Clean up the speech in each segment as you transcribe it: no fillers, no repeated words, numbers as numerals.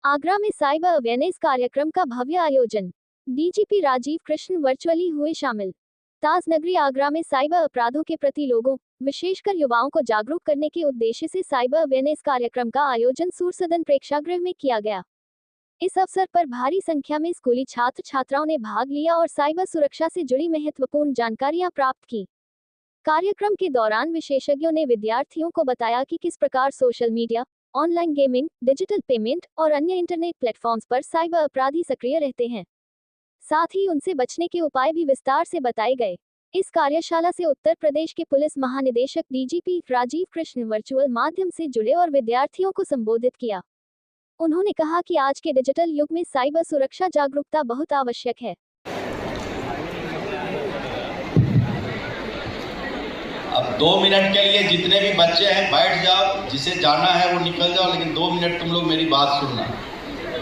आगरा में cyber awareness कार्यक्रम का भव्य आयोजन। डीजीपी राजीव कृष्ण वर्चुअली हुए शामिल। ताजनगरी आगरा में साइबर अपराधों के प्रति लोगों, विशेषकर युवाओं को जागरूक करने के उद्देश्य से साइबर अवेयरनेस कार्यक्रम का आयोजन सूरसदन प्रेक्षागृह में किया गया। इस अवसर पर भारी संख्या में स्कूली छात्र छात्राओं ने भाग लिया और साइबर सुरक्षा से जुड़ी महत्वपूर्ण जानकारियां प्राप्त की। कार्यक्रम के दौरान विशेषज्ञों ने विद्यार्थियों को बताया कि किस प्रकार social media, online gaming, digital payment और अन्य इंटरनेट प्लेटफॉर्म्स पर साइबर अपराधी सक्रिय रहते हैं। साथ ही उनसे बचने के उपाय भी विस्तार से बताए गए। इस कार्यशाला से उत्तर प्रदेश के पुलिस महानिदेशक डीजीपी राजीव कृष्ण वर्चुअल माध्यम से जुड़े और विद्यार्थियों को संबोधित किया। उन्होंने कहा कि आज के डिजिटल युग में साइबर सुरक्षा जागरूकता बहुत आवश्यक है। अब 2 मिनट के लिए जितने भी बच्चे हैं बैठ जाओ, जिसे जाना है वो निकल जाओ, लेकिन 2 मिनट तुम लोग मेरी बात सुनना।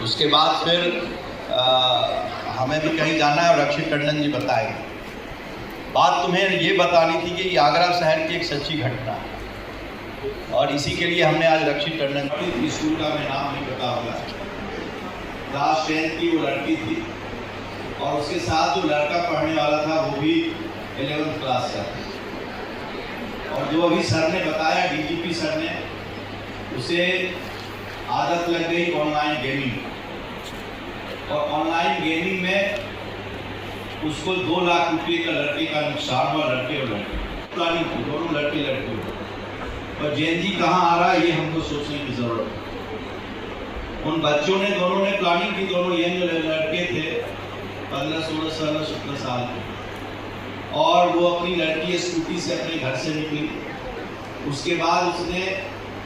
उसके बाद फिर हमें भी कहीं जाना है और रक्षित टंडन जी बताएंगे। बात तुम्हें ये बतानी थी कि ये आगरा शहर की एक सच्ची घटना है और इसी के लिए हमने आज रक्षित टंडन स्कूल का मैं नाम नहीं पता होगा, क्लास 10 की वो लड़की थी और उसके साथ जो लड़का पढ़ने वाला था वो भी 11th क्लास का था। और जो अभी सर ने बताया, डीजीपी सर ने, उसे आदत लग गई ऑनलाइन गेमिंग और ऑनलाइन गेमिंग में उसको 2 लाख रुपए का लड़के का नुकसान हुआ, लड़के और लड़के दोनों लड़के लड़के। और जेएनजी कहाँ आ रहा है ये हमको सोचने की जरूरत है। उन बच्चों ने दोनों ने प्लानिंग की, दोनों यंग लड़के थे 15, 16, 17 साल के, और वो अपनी लड़की स्कूटी से अपने घर से निकली। उसके बाद उसने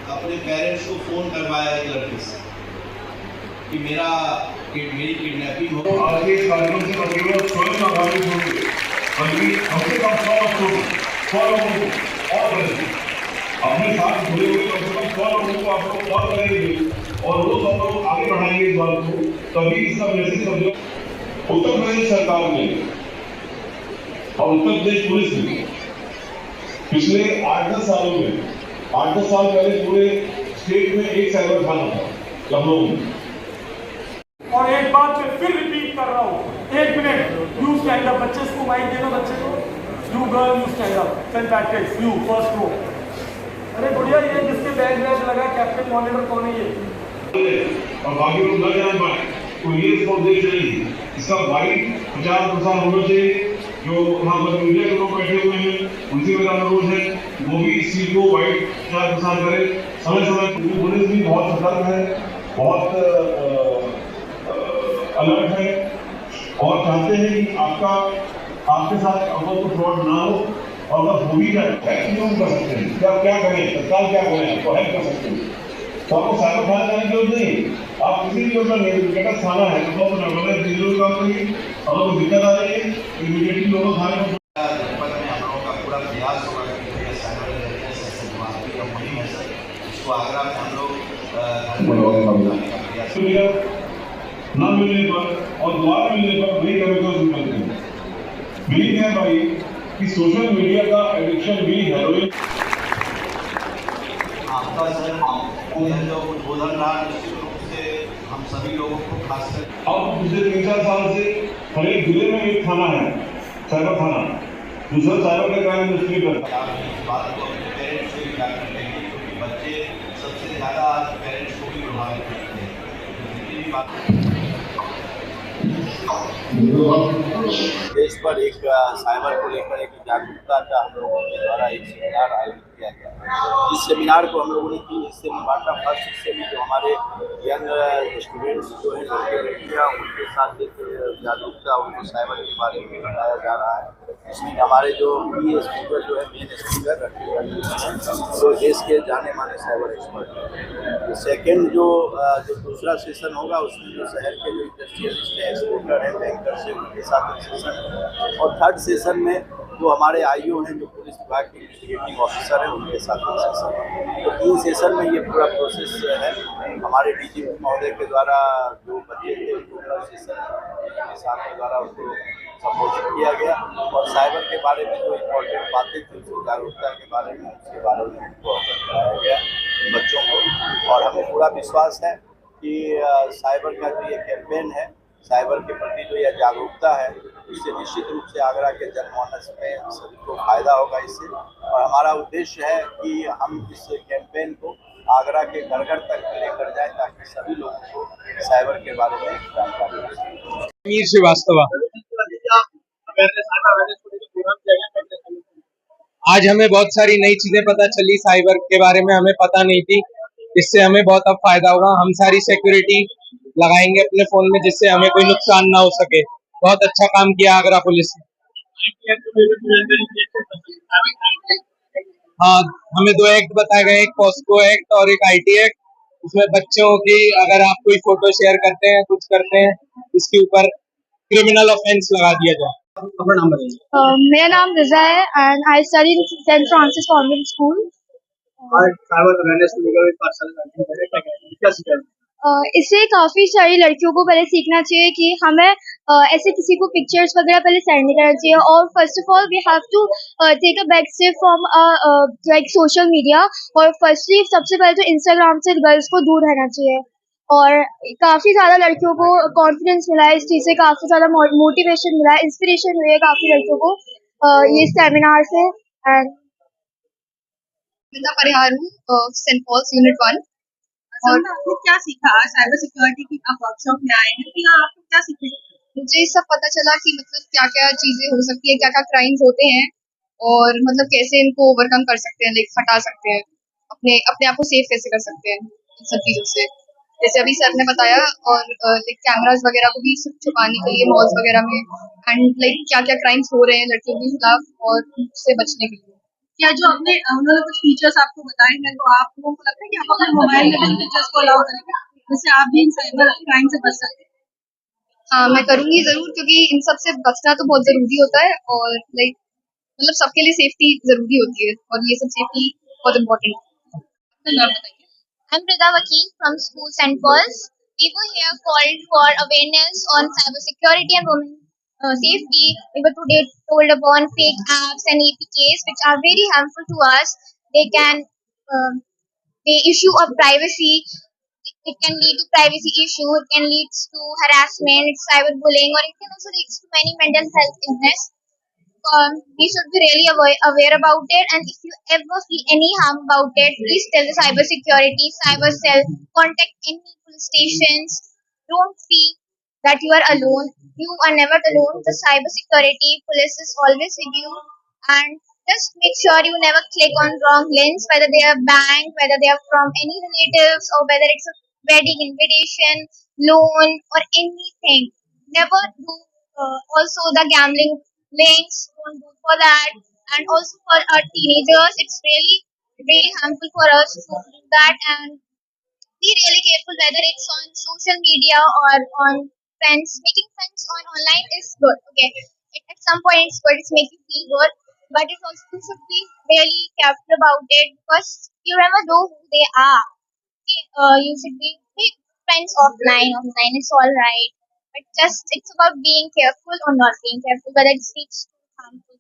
अपने पेरेंट्स को फ़ोन करवाया एक लड़के से कि मेरी किडनैपिंग हो। आज के कार्यक्रम से न केवल स्वयं आधारित होंगे बल्कि हमसे कम 100 लोगों को और करेंगे। अपने साथ जुड़े हुए कम से कम 100 लोगों को आप लोग और करेंगे और वो सब लोग आगे बढ़ाएंगे इस बात को। तभी इसका मैसेज समझो। उत्तर प्रदेश सरकार ने और उत्तर प्रदेश पुलिस ने पिछले 8-10 सालों में 8-10 साल पहले पूरे स्टेट में एक साइबर थाना था लखनऊ में। और एक बात मैं फिर रिपीट कर रहा हूँ, 1 मिनट, यू स्टैंड अप। बच्चे को माइक देना, बच्चे को, you girl you stand up, send packets, you first row. अरे बढ़िया, ये जिसके बैग लगा कैप्टन मॉनिटर कौन है ये? और बाकी लोग न जान पाए तो ये इसको देख नहीं, इसका वाइड प्रचार प्रसार होना चाहिए। जो वहाँ पर मीडिया के लोग बैठे हुए हैं उनसे मेरा अनुरोध है वो भी इस चीज को वाइड प्रचार प्रसार करें। समय समय पुलिस भी बहुत सतर्क है, बहुत अलर्ट है और चाहते हैं कि आपके साथ अगर कोई फ्रॉड ना हो और अगर हो भी जाए कर सकते हैं। क्या करें, तत्काल क्या करें, आपको हेल्प कर सकते हैं। तो आपको साइबर थाना जाने की जरूरत नहीं, आप किसी भी लोग थाना है तो डिजिटल काम करिए। अगर कोई दिक्कत आ रही है इमीडिएटली लोगों थाने में। जनपद में हम लोगों का पूरा प्रयास होगा कि साइबर अवेयरनेस का मुहिम है सर, इसको आगरा में हम लोग न मिलने पर और दोबारा मिलने पर वही केमिकल्स निकलते हैं। बिलीव है भाई कि सोशल मीडिया का एडिक्शन भी हेरोइन। आपका सर जो उद्बोधन रहा निश्चित रूप से हम सभी लोगों को खासकर अब पिछले 3-4 साल से हर एक जिले में एक थाना है, साइबर थाना, दूसरा साइबर के कार्य में करता है। इस बात को अपने पेरेंट्स से भी जाकर कहेंगे क्योंकि बच्चे सबसे ज़्यादा आज पेरेंट्स को भी प्रभावित करते हैं। जितनी भी बात देश पर एक साइबर को लेकर एक जागरूकता का हम लोगों के द्वारा एक सेमिनार आयोजित किया गया। इस सेमिनार को हम लोगों ने 3 हिस्से में बांटा। फर्स्ट हिस्से में जो हमारे यंग स्टूडेंट्स जो हैं लड़के लड़कियाँ, उनके साथ एक जागरूकता, उनको साइबर के बारे में बताया जा रहा है। इसमें हमारे जो स्पीकर जो है मेन स्पीकर तो देश के जाने माने साइबर एक्सपर्ट हैं। सेकेंड जो दूसरा सेशन होगा उसमें जो शहर के जो इंडस्ट्रियलिस्ट हैं, एक्सपोर्टर हैं, बैंकर से उनके साथ एक सेशन है। और थर्ड सेशन में जो हमारे आईओ हैं, जो पुलिस विभाग के इन्वेस्टिगेटिंग ऑफिसर हैं, उनके साथ एक सेशन है। तो 3 सेशन में ये पूरा प्रोसेस है। हमारे डीजीपी महोदय के द्वारा जो बच्चे थे उनको सेशन के साथ के द्वारा उनको संबोधित किया गया और साइबर के बारे में जो इम्पोर्टेंट बातें थी उसकी जागरूकता के बारे में, उसके बारे में उनको अवगत कराया गया बच्चों को। और हमें पूरा विश्वास है कि साइबर का जो ये कैंपेन है, साइबर के प्रति जो यह जागरूकता है, उससे निश्चित रूप से आगरा के जनमानस में सभी को फायदा होगा इससे। और हमारा उद्देश्य है कि हम इस कैंपेन को आगरा के घर-घर तक लेकर जाएं ताकि सभी लोगों को साइबर के बारे में जानकारी हो। मीर श्रीवास्तव। आज हमें बहुत सारी नई चीजें पता चली, साइबर के बारे में हमें पता नहीं थी, इससे हमें बहुत अब फायदा होगा। हम सारी सिक्योरिटी लगाएंगे अपने फोन में जिससे हमें कोई नुकसान ना हो सके। बहुत अच्छा काम किया आगरा पुलिस ने। हाँ, हमें 2 एक्ट बताए गए, एक पॉस्को एक्ट और एक IT एक्ट। उसमें बच्चों की अगर आप कोई फोटो शेयर करते हैं, कुछ करते हैं, इसके ऊपर क्रिमिनल ऑफेंस लगा दिया जाए। अपना नाम बताइए। मेरा नाम रिजा है and I study in Saint Francis convent school. आज साइबर अवेयरनेस को लेकर एक पाठशाला क्या सीखा? इससे काफी सारी लड़कियों को पहले सीखना चाहिए कि हमें ऐसे किसी को पिक्चर्स वगैरह पहले सेंड नहीं करना चाहिए। और first of all we have to take a back step from like social media. और फर्स्टली सबसे पहले तो इंस्टाग्राम से गर्ल्स को दूर रहना चाहिए। और काफी ज्यादा लड़कियों को कॉन्फिडेंस मिला है इस चीज से, काफी ज्यादा मोटिवेशन मिला है, इंस्पिरेशन हुई है काफी लड़कियों को ये सेमिनार से। एंड परिहार हूँ सेंट पॉल्स यूनिट 1। और आपने क्या सीखा आज साइबर सिक्योरिटी की आप वर्कशॉप में आए हैं, तो यहाँ आपको क्या सीखने को मिला? मुझे ये सब पता चला कि मतलब क्या क्या चीजें हो सकती है, क्या क्या क्राइम्स होते हैं और मतलब कैसे इनको ओवरकम कर सकते हैं, लाइक हटा सकते हैं, अपने अपने आप को सेफ कैसे कर सकते हैं इन सब चीजों से, जैसे अभी सर ने बताया। और लाइक कैमरास वगैरह को भी छुपाने के लिए मॉल्स वगैरह में, एंड लाइक क्या क्या क्राइम्स हो रहे हैं लड़कियों के खिलाफ और उससे बचने के लिए। क्या जो आपने उन्होंने कुछ फीचर्स आपको बताए हैं, तो आप लोगों को लगता है कि आप अपने मोबाइल में इन फीचर्स को अलाउ करेंगे जिससे आप भी इन साइबर क्राइम से बच सकते हैं? हाँ, मैं करूंगी जरूर, क्योंकि इन सब से बचना तो बहुत जरूरी होता है। और लाइक मतलब सबके लिए सेफ्टी जरूरी होती है और ये सब सेफ्टी बहुत इम्पोर्टेंट है। अपना नाम बताइए। I'm Prida Vakil from School St. Paul's. We were here called for awareness on cybersecurity and women safety. We were today told upon fake apps and APKs which are very harmful to us. They can they issue of privacy. It can lead to privacy issue. It can lead to harassment, cyberbullying, or it can also lead to many mental health illness. We should be really aware about it, and if you ever feel any harm about it, please tell the cyber security, cyber cell, contact any police stations. Don't feel that you are alone. You are never alone. The cyber security police is always with you, and just make sure you never click on wrong links, whether they are bank, whether they are from any relatives, or whether it's a wedding invitation, loan, or anything. Never do also the gambling links, don't go for that. And also for our teenagers, it's really really harmful for us to do that. And be really careful whether it's on social media or on friends. Making friends on online is good, okay, at some point it's good, it's make you feel good, but it also you should be really careful about it because you never know who they are. Okay, you should be make friends offline is all right, but just it's about being careful or not being careful, whether it's harmful.